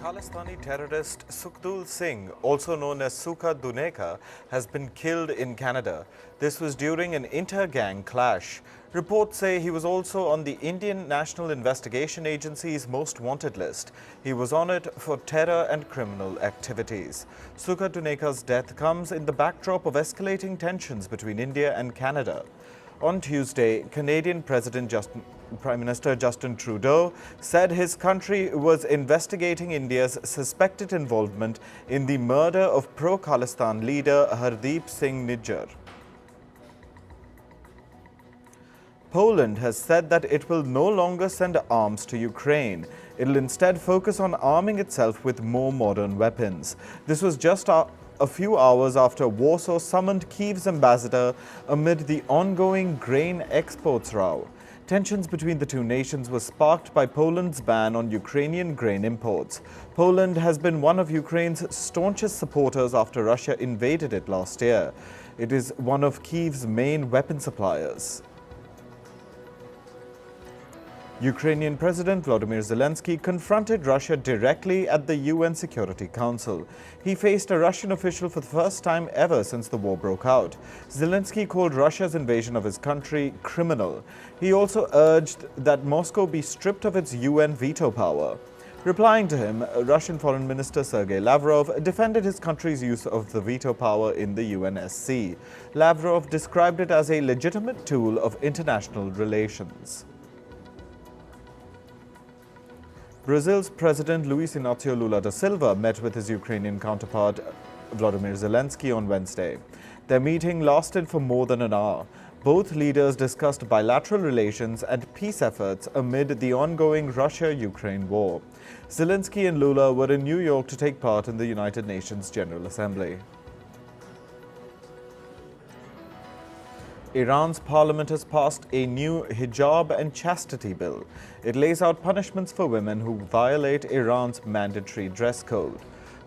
Khalistani terrorist Sukhdool Singh, also known as Sukha, has been killed in Canada. This was during an inter-gang clash. Reports say he was also on the Indian National Investigation Agency's most wanted list. He was on it for terror and criminal activities. Sukha death comes in the backdrop of escalating tensions between India and Canada. On Tuesday, Canadian Prime Minister Justin Trudeau said his country was investigating India's suspected involvement in the murder of pro-Khalistan leader Hardeep Singh Nijjar. Poland has said that it will no longer send arms to Ukraine. It will instead focus on arming itself with more modern weapons. This was just a few hours after Warsaw summoned Kyiv's ambassador amid the ongoing grain exports row. Tensions between the two nations were sparked by Poland's ban on Ukrainian grain imports. Poland has been one of Ukraine's staunchest supporters after Russia invaded it last year. It is one of Kyiv's main weapon suppliers. Ukrainian President Volodymyr Zelensky confronted Russia directly at the UN Security Council. He faced a Russian official for the first time ever since the war broke out. Zelensky called Russia's invasion of his country criminal. He also urged that Moscow be stripped of its UN veto power. Replying to him, Russian Foreign Minister Sergei Lavrov defended his country's use of the veto power in the UNSC. Lavrov described it as a legitimate tool of international relations. Brazil's President Luiz Inácio Lula da Silva met with his Ukrainian counterpart Volodymyr Zelensky on Wednesday. Their meeting lasted for more than an hour. Both leaders discussed bilateral relations and peace efforts amid the ongoing Russia-Ukraine war. Zelensky and Lula were in New York to take part in the United Nations General Assembly. Iran's parliament has passed a new Hijab and Chastity bill. It lays out punishments for women who violate Iran's mandatory dress code.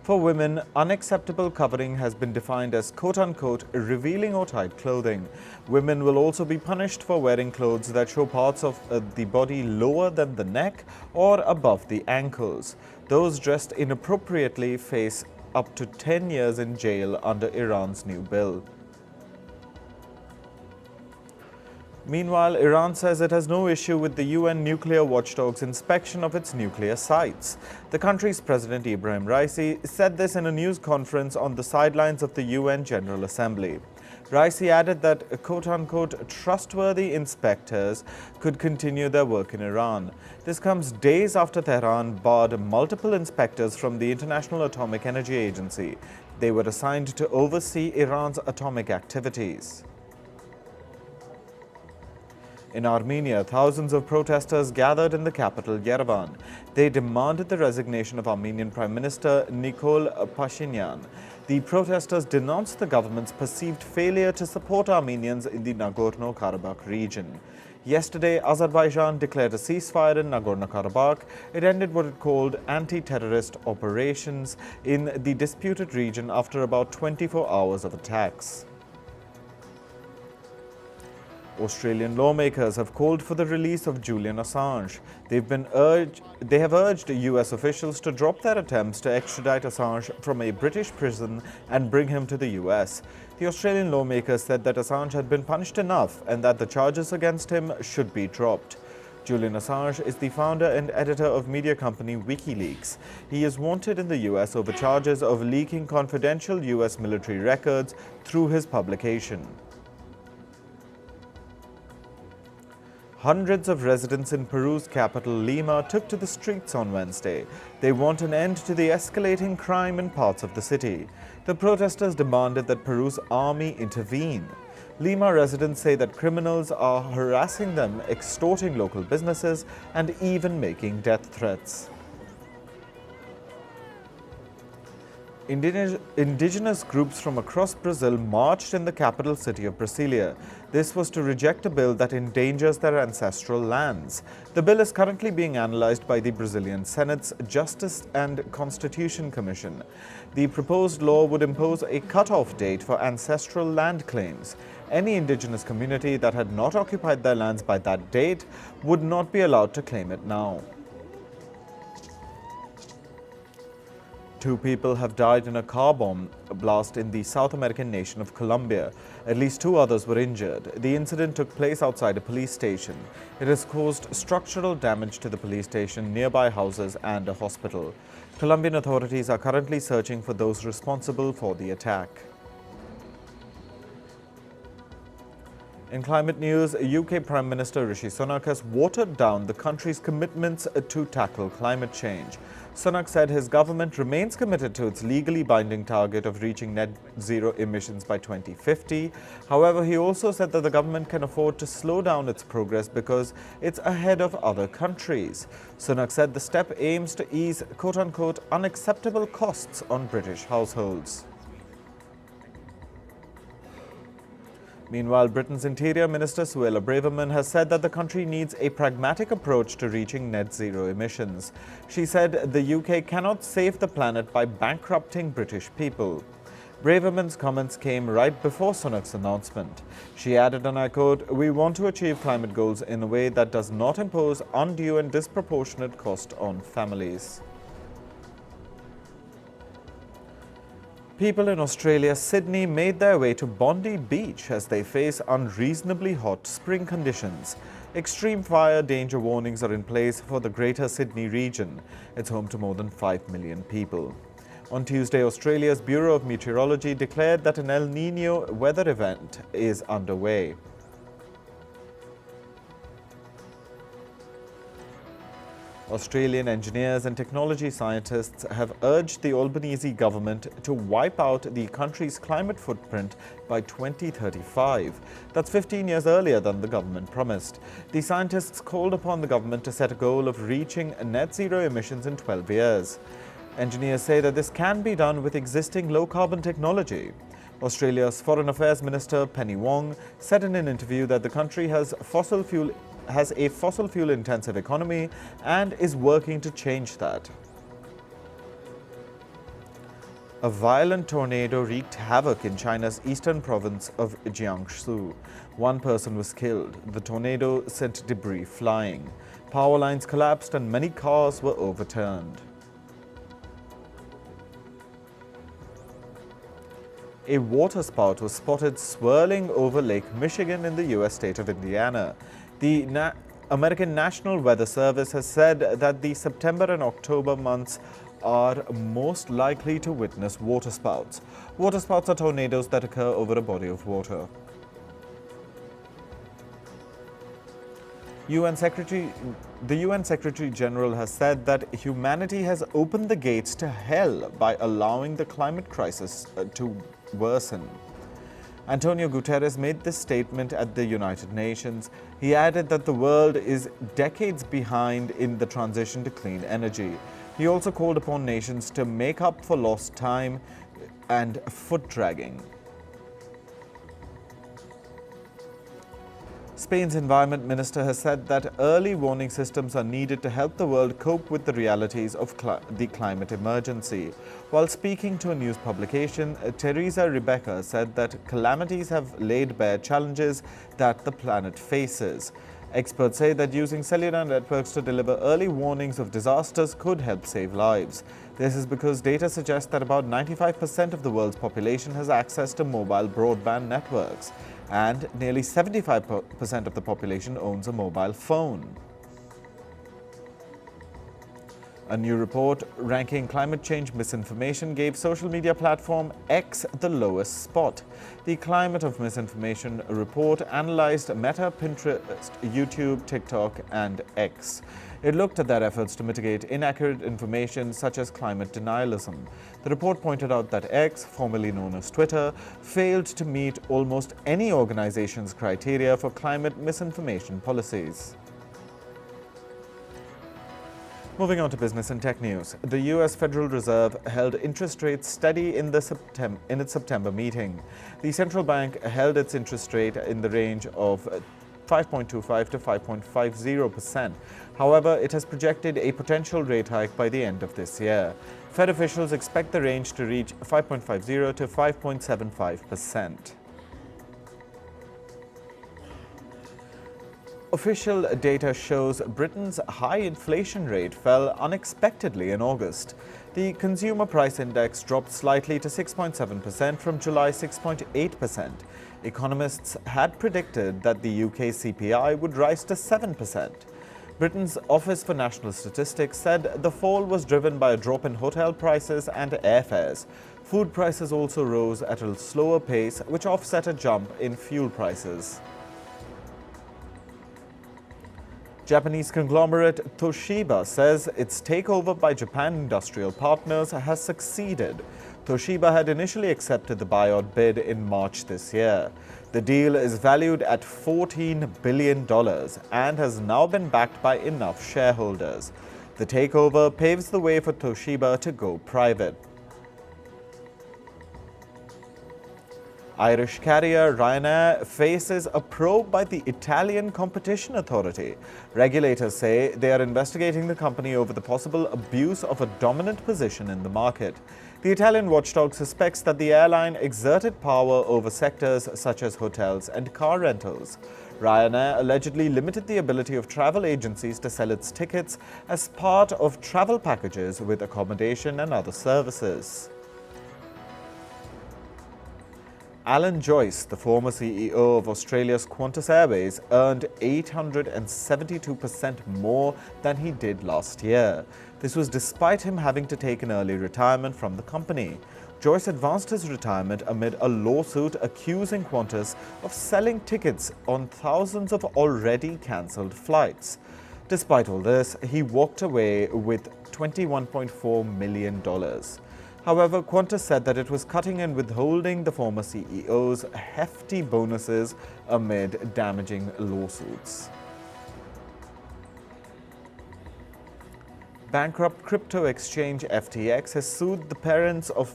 For women, unacceptable covering has been defined as quote-unquote revealing or tight clothing. Women will also be punished for wearing clothes that show parts of the body lower than the neck or above the ankles. Those dressed inappropriately face up to 10 years in jail under Iran's new bill. Meanwhile, Iran says it has no issue with the UN nuclear watchdog's inspection of its nuclear sites. The country's President Ibrahim Raisi said this in a news conference on the sidelines of the UN General Assembly. Raisi added that quote-unquote trustworthy inspectors could continue their work in Iran. This comes days after Tehran barred multiple inspectors from the International Atomic Energy Agency. They were assigned to oversee Iran's atomic activities. In Armenia, thousands of protesters gathered in the capital, Yerevan. They demanded the resignation of Armenian Prime Minister Nikol Pashinyan. The protesters denounced the government's perceived failure to support Armenians in the Nagorno-Karabakh region. Yesterday, Azerbaijan declared a ceasefire in Nagorno-Karabakh. It ended what it called anti-terrorist operations in the disputed region after about 24 hours of attacks. Australian lawmakers have called for the release of Julian Assange. They have urged US officials to drop their attempts to extradite Assange from a British prison and bring him to the US. The Australian lawmakers said that Assange had been punished enough and that the charges against him should be dropped. Julian Assange is the founder and editor of media company WikiLeaks. He is wanted in the US over charges of leaking confidential US military records through his publication. Hundreds of residents in Peru's capital, Lima, took to the streets on Wednesday. They want an end to the escalating crime in parts of the city. The protesters demanded that Peru's army intervene. Lima residents say that criminals are harassing them, extorting local businesses, and even making death threats. Indigenous groups from across Brazil marched in the capital city of Brasilia. This was to reject a bill that endangers their ancestral lands. The bill is currently being analyzed by the Brazilian Senate's Justice and Constitution Commission. The proposed law would impose a cut-off date for ancestral land claims. Any indigenous community that had not occupied their lands by that date would not be allowed to claim it now. 2 people have died in a car bomb blast in the South American nation of Colombia. At least 2 others were injured. The incident took place outside a police station. It has caused structural damage to the police station, nearby houses and a hospital. Colombian authorities are currently searching for those responsible for the attack. In climate news, UK Prime Minister Rishi Sunak has watered down the country's commitments to tackle climate change. Sunak said his government remains committed to its legally binding target of reaching net zero emissions by 2050. However, he also said that the government can afford to slow down its progress because it's ahead of other countries. Sunak said the step aims to ease quote-unquote unacceptable costs on British households. Meanwhile, Britain's Interior Minister Suella Braverman has said that the country needs a pragmatic approach to reaching net zero emissions. She said the UK cannot save the planet by bankrupting British people. Braverman's comments came right before Sunak's announcement. She added, and I quote, "We want to achieve climate goals in a way that does not impose undue and disproportionate cost on families." People in Australia's Sydney made their way to Bondi Beach as they face unreasonably hot spring conditions. Extreme fire danger warnings are in place for the Greater Sydney region. It's home to more than 5 million people. On Tuesday, Australia's Bureau of Meteorology declared that an El Niño weather event is underway. Australian engineers and technology scientists have urged the Albanese government to wipe out the country's climate footprint by 2035. That's 15 years earlier than the government promised. The scientists called upon the government to set a goal of reaching net zero emissions in 12 years. Engineers say that this can be done with existing low-carbon technology. Australia's Foreign Affairs Minister Penny Wong said in an interview that the country has a fossil fuel intensive economy and is working to change that. A violent tornado wreaked havoc in China's eastern province of Jiangsu. 1 person was killed. The tornado sent debris flying. Power lines collapsed and many cars were overturned. A waterspout was spotted swirling over Lake Michigan in the U.S. state of Indiana. The American National Weather Service has said that the September and October months are most likely to witness waterspouts. Waterspouts are tornadoes that occur over a body of water. The UN Secretary General has said that humanity has opened the gates to hell by allowing the climate crisis to worsen. Antonio Guterres made this statement at the United Nations. He added that the world is decades behind in the transition to clean energy. He also called upon nations to make up for lost time and foot dragging. Spain's environment minister has said that early warning systems are needed to help the world cope with the realities of the climate emergency. While speaking to a news publication, Teresa Rebecca said that calamities have laid bare challenges that the planet faces. Experts say that using cellular networks to deliver early warnings of disasters could help save lives. This is because data suggests that about 95% of the world's population has access to mobile broadband networks, and nearly 75% of the population owns a mobile phone. A new report ranking climate change misinformation gave social media platform X the lowest spot. The Climate of Misinformation report analyzed Meta, Pinterest, YouTube, TikTok, and X. It looked at their efforts to mitigate inaccurate information such as climate denialism. The report pointed out that X, formerly known as Twitter, failed to meet almost any organization's criteria for climate misinformation policies. Moving on to business and tech news. The U.S. Federal Reserve held interest rates steady in its September meeting. The central bank held its interest rate in the range of 5.25 to 5.50%. However, it has projected a potential rate hike by the end of this year. Fed officials expect the range to reach 5.50 to 5.75%. Official data shows Britain's high inflation rate fell unexpectedly in August. The consumer price index dropped slightly to 6.7% from July 6.8%. Economists had predicted that the UK CPI would rise to 7%. Britain's Office for National Statistics said the fall was driven by a drop in hotel prices and airfares. Food prices also rose at a slower pace, which offset a jump in fuel prices. Japanese conglomerate Toshiba says its takeover by Japan Industrial Partners has succeeded. Toshiba had initially accepted the buyout bid in March this year. The deal is valued at $14 billion and has now been backed by enough shareholders. The takeover paves the way for Toshiba to go private. Irish carrier Ryanair faces a probe by the Italian Competition Authority. Regulators say they are investigating the company over the possible abuse of a dominant position in the market. The Italian watchdog suspects that the airline exerted power over sectors such as hotels and car rentals. Ryanair allegedly limited the ability of travel agencies to sell its tickets as part of travel packages with accommodation and other services. Alan Joyce, the former CEO of Australia's Qantas Airways, earned 872% more than he did last year. This was despite him having to take an early retirement from the company. Joyce advanced his retirement amid a lawsuit accusing Qantas of selling tickets on thousands of already cancelled flights. Despite all this, he walked away with $21.4 million. However, Qantas said that it was cutting and withholding the former CEO's hefty bonuses amid damaging lawsuits. Bankrupt crypto exchange FTX has sued the parents of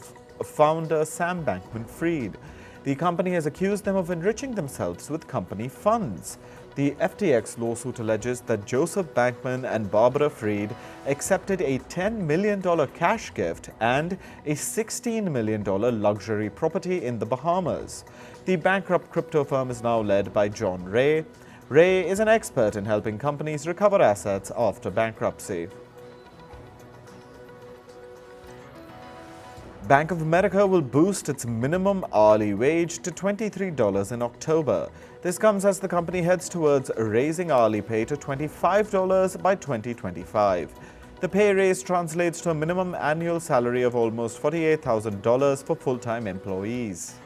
founder Sam Bankman-Fried. The company has accused them of enriching themselves with company funds. The FTX lawsuit alleges that Joseph Bankman and Barbara Fried accepted a $10 million cash gift and a $16 million luxury property in the Bahamas. The bankrupt crypto firm is now led by John Ray. Ray is an expert in helping companies recover assets after bankruptcy. Bank of America will boost its minimum hourly wage to $23 in October. This comes as the company heads towards raising hourly pay to $25 by 2025. The pay raise translates to a minimum annual salary of almost $48,000 for full-time employees.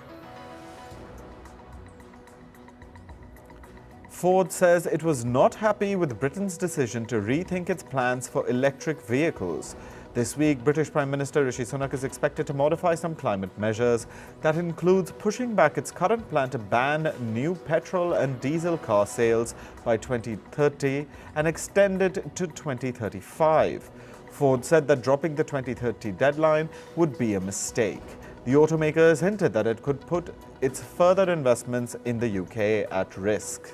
Ford says it was not happy with Britain's decision to rethink its plans for electric vehicles. This week, British Prime Minister Rishi Sunak is expected to modify some climate measures. That includes pushing back its current plan to ban new petrol and diesel car sales by 2030 and extend it to 2035. Ford said that dropping the 2030 deadline would be a mistake. The automaker has hinted that it could put its further investments in the UK at risk.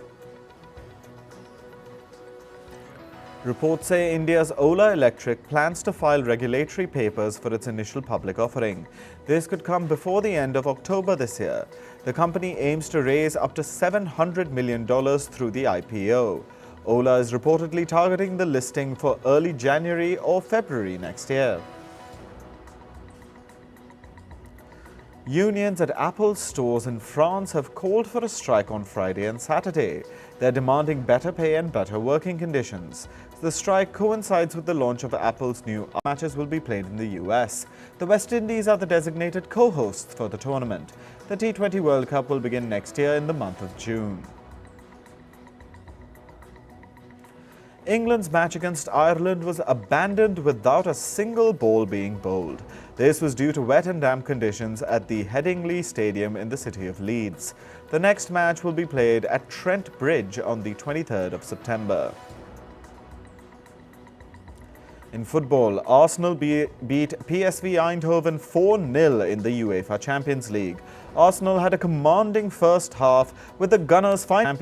Reports say India's Ola Electric plans to file regulatory papers for its initial public offering. This could come before the end of October this year. The company aims to raise up to $700 million through the IPO. Ola is reportedly targeting the listing for early January or February next year. Unions at Apple stores in France have called for a strike on Friday and Saturday. They're demanding better pay and better working conditions. The strike coincides with the launch of Apple's new matches will be played in the US. The West Indies are the designated co-hosts for the tournament. The T20 World Cup will begin next year in the month of June. England's match against Ireland was abandoned without a single ball being bowled. This was due to wet and damp conditions at the Headingley Stadium in the city of Leeds. The next match will be played at Trent Bridge on the 23rd of September. In football, Arsenal beat PSV Eindhoven 4-0 in the UEFA Champions League. Arsenal had a commanding first half with the Gunners finding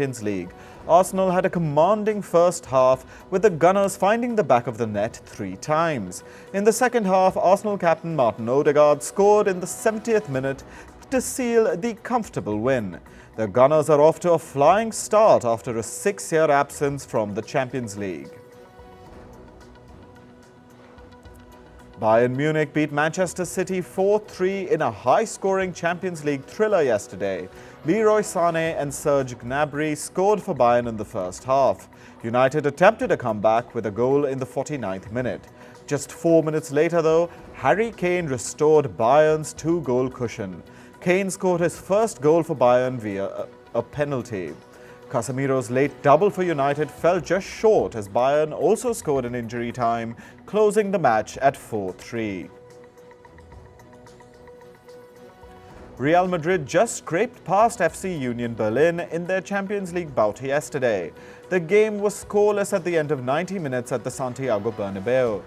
the back of the net 3 times. In the second half, Arsenal captain Martin Odegaard scored in the 70th minute to seal the comfortable win. The Gunners are off to a flying start after a 6-year absence from the Champions League. Bayern Munich beat Manchester City 4-3 in a high-scoring Champions League thriller yesterday. Leroy Sané and Serge Gnabry scored for Bayern in the first half. United attempted a comeback with a goal in the 49th minute. Just 4 minutes later, though, Harry Kane restored Bayern's 2-goal cushion. Kane scored his first goal for Bayern via a penalty. Casemiro's late double for United fell just short as Bayern also scored in injury time, closing the match at 4-3. Real Madrid just scraped past FC Union Berlin in their Champions League bout yesterday. The game was scoreless at the end of 90 minutes at the Santiago Bernabeu.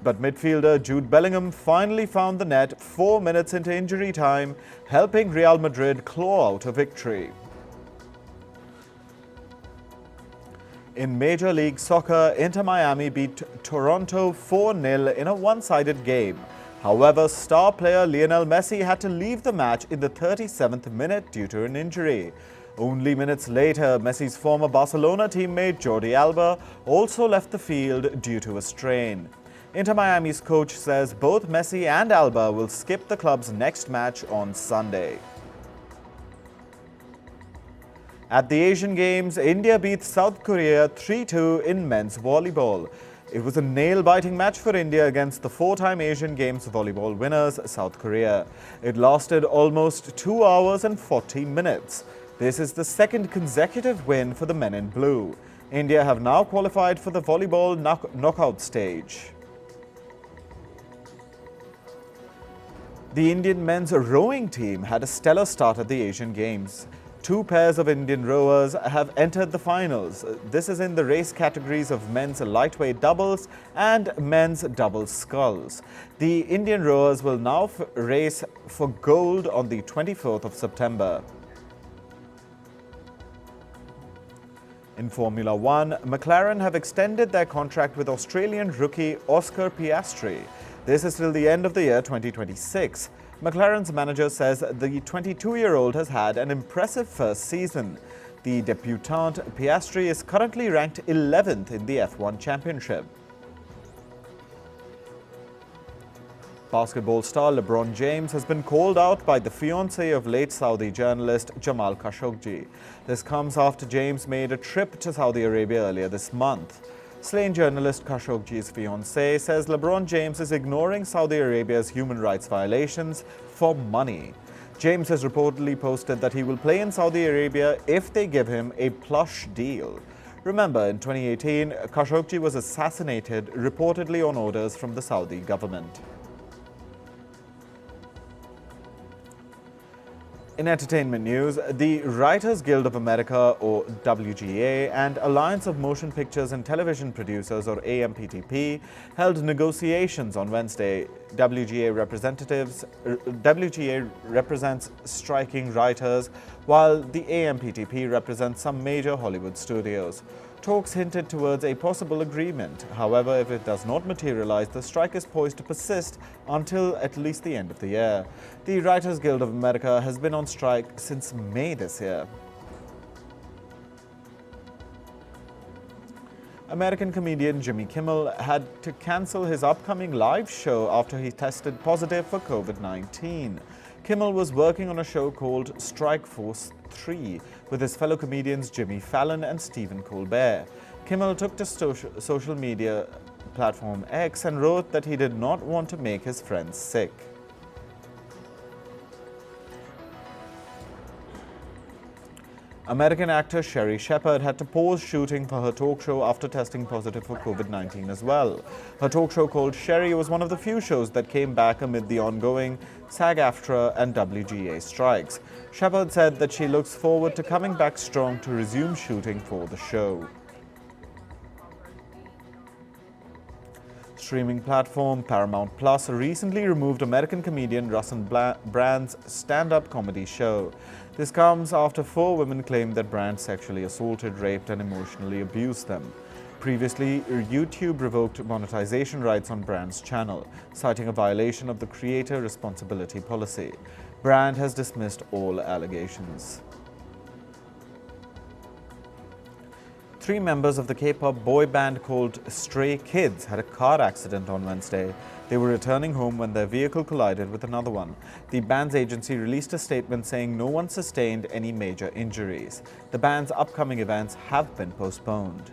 But midfielder Jude Bellingham finally found the net 4 minutes into injury time, helping Real Madrid claw out a victory. In Major League Soccer, Inter Miami beat Toronto 4-0 in a one-sided game. However, star player Lionel Messi had to leave the match in the 37th minute due to an injury. Only minutes later, Messi's former Barcelona teammate Jordi Alba also left the field due to a strain. Inter Miami's coach says both Messi and Alba will skip the club's next match on Sunday. At the Asian Games, India beat South Korea 3-2 in men's volleyball. It was a nail-biting match for India against the 4-time Asian Games volleyball winners, South Korea. It lasted almost 2 hours and 40 minutes. This is the second consecutive win for the men in blue. India have now qualified for the volleyball knockout stage. The Indian men's rowing team had a stellar start at the Asian Games. 2 pairs of Indian rowers have entered the finals. This is in the race categories of men's lightweight doubles and men's double sculls. The Indian rowers will now race for gold on the 24th of September. In Formula One, McLaren have extended their contract with Australian rookie Oscar Piastri. This is till the end of the year 2026. McLaren's manager says the 22-year-old has had an impressive first season. The debutant Piastri is currently ranked 11th in the F1 Championship. Basketball star LeBron James has been called out by the fiancé of late Saudi journalist Jamal Khashoggi. This comes after James made a trip to Saudi Arabia earlier this month. Slain journalist Khashoggi's fiancé says LeBron James is ignoring Saudi Arabia's human rights violations for money. James has reportedly posted that he will play in Saudi Arabia if they give him a plush deal. Remember, in 2018, Khashoggi was assassinated reportedly on orders from the Saudi government. In entertainment news, the Writers Guild of America, or WGA, and Alliance of Motion Pictures and Television Producers, or AMPTP, held negotiations on Wednesday. WGA represents striking writers, while the AMPTP represents some major Hollywood studios. Talks hinted towards a possible agreement. However, if it does not materialize, the strike is poised to persist until at least the end of the year. The Writers Guild of America has been on strike since May this year. American comedian Jimmy Kimmel had to cancel his upcoming live show after he tested positive for COVID-19. Kimmel was working on a show called Strike Force 3 with his fellow comedians Jimmy Fallon and Stephen Colbert. Kimmel took to social media platform X and wrote that he did not want to make his friends sick. American actor Sherry Shepherd had to pause shooting for her talk show after testing positive for COVID-19 as well. Her talk show called Sherry was one of the few shows that came back amid the ongoing SAG-AFTRA and WGA strikes. Shepherd said that she looks forward to coming back strong to resume shooting for the show. Streaming platform Paramount Plus recently removed American comedian Russell Brand's stand-up comedy show. This comes after 4 women claimed that Brand sexually assaulted, raped and emotionally abused them. Previously, YouTube revoked monetization rights on Brand's channel, citing a violation of the creator responsibility policy. Brand has dismissed all allegations. 3 members of the K-pop boy band called Stray Kids had a car accident on Wednesday. They were returning home when their vehicle collided with another one. The band's agency released a statement saying no one sustained any major injuries. The band's upcoming events have been postponed.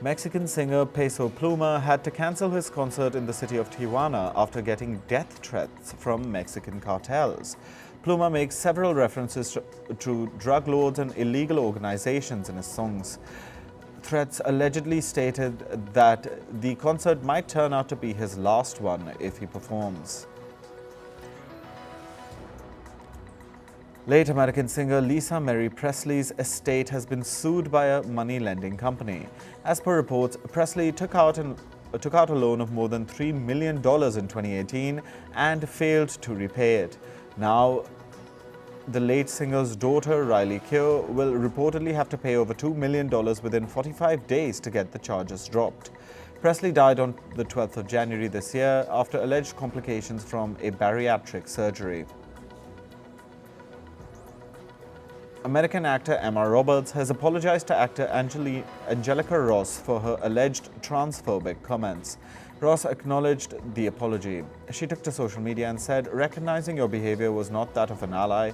Mexican singer Peso Pluma had to cancel his concert in the city of Tijuana after getting death threats from Mexican cartels. Pluma makes several references to drug lords and illegal organizations in his songs. Threats allegedly stated that the concert might turn out to be his last one if he performs. Late American singer Lisa Marie Presley's estate has been sued by a money-lending company. As per reports, Presley took out a loan of more than $3 million in 2018 and failed to repay it. Now, the late singer's daughter, Riley Keough, will reportedly have to pay over $2 million within 45 days to get the charges dropped. Presley died on the 12th of January this year after alleged complications from a bariatric surgery. American actor Emma Roberts has apologized to actor Angelica Ross for her alleged transphobic comments. Ross acknowledged the apology. She took to social media and said, "Recognizing your behavior was not that of an ally."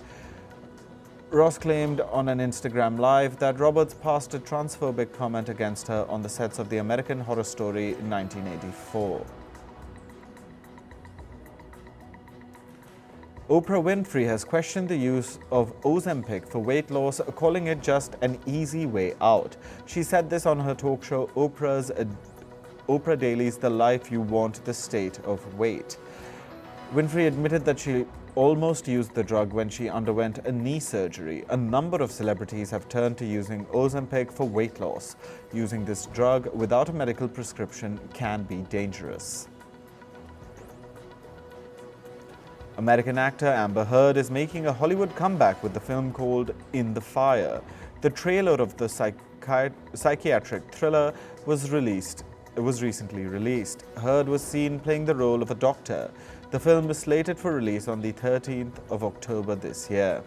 Ross claimed on an Instagram Live that Roberts passed a transphobic comment against her on the sets of the American Horror Story 1984. Oprah Winfrey has questioned the use of Ozempic for weight loss, calling it just an easy way out. She said this on her talk show Oprah Daily's The Life You Want, The State of Weight. Winfrey admitted that she almost used the drug when she underwent a knee surgery. A number of celebrities have turned to using Ozempic for weight loss. Using this drug without a medical prescription can be dangerous. American actor Amber Heard is making a Hollywood comeback with the film called In the Fire. The trailer of the psychiatric thriller was recently released. Heard was seen playing the role of a doctor. The film is slated for release on the 13th of October this year.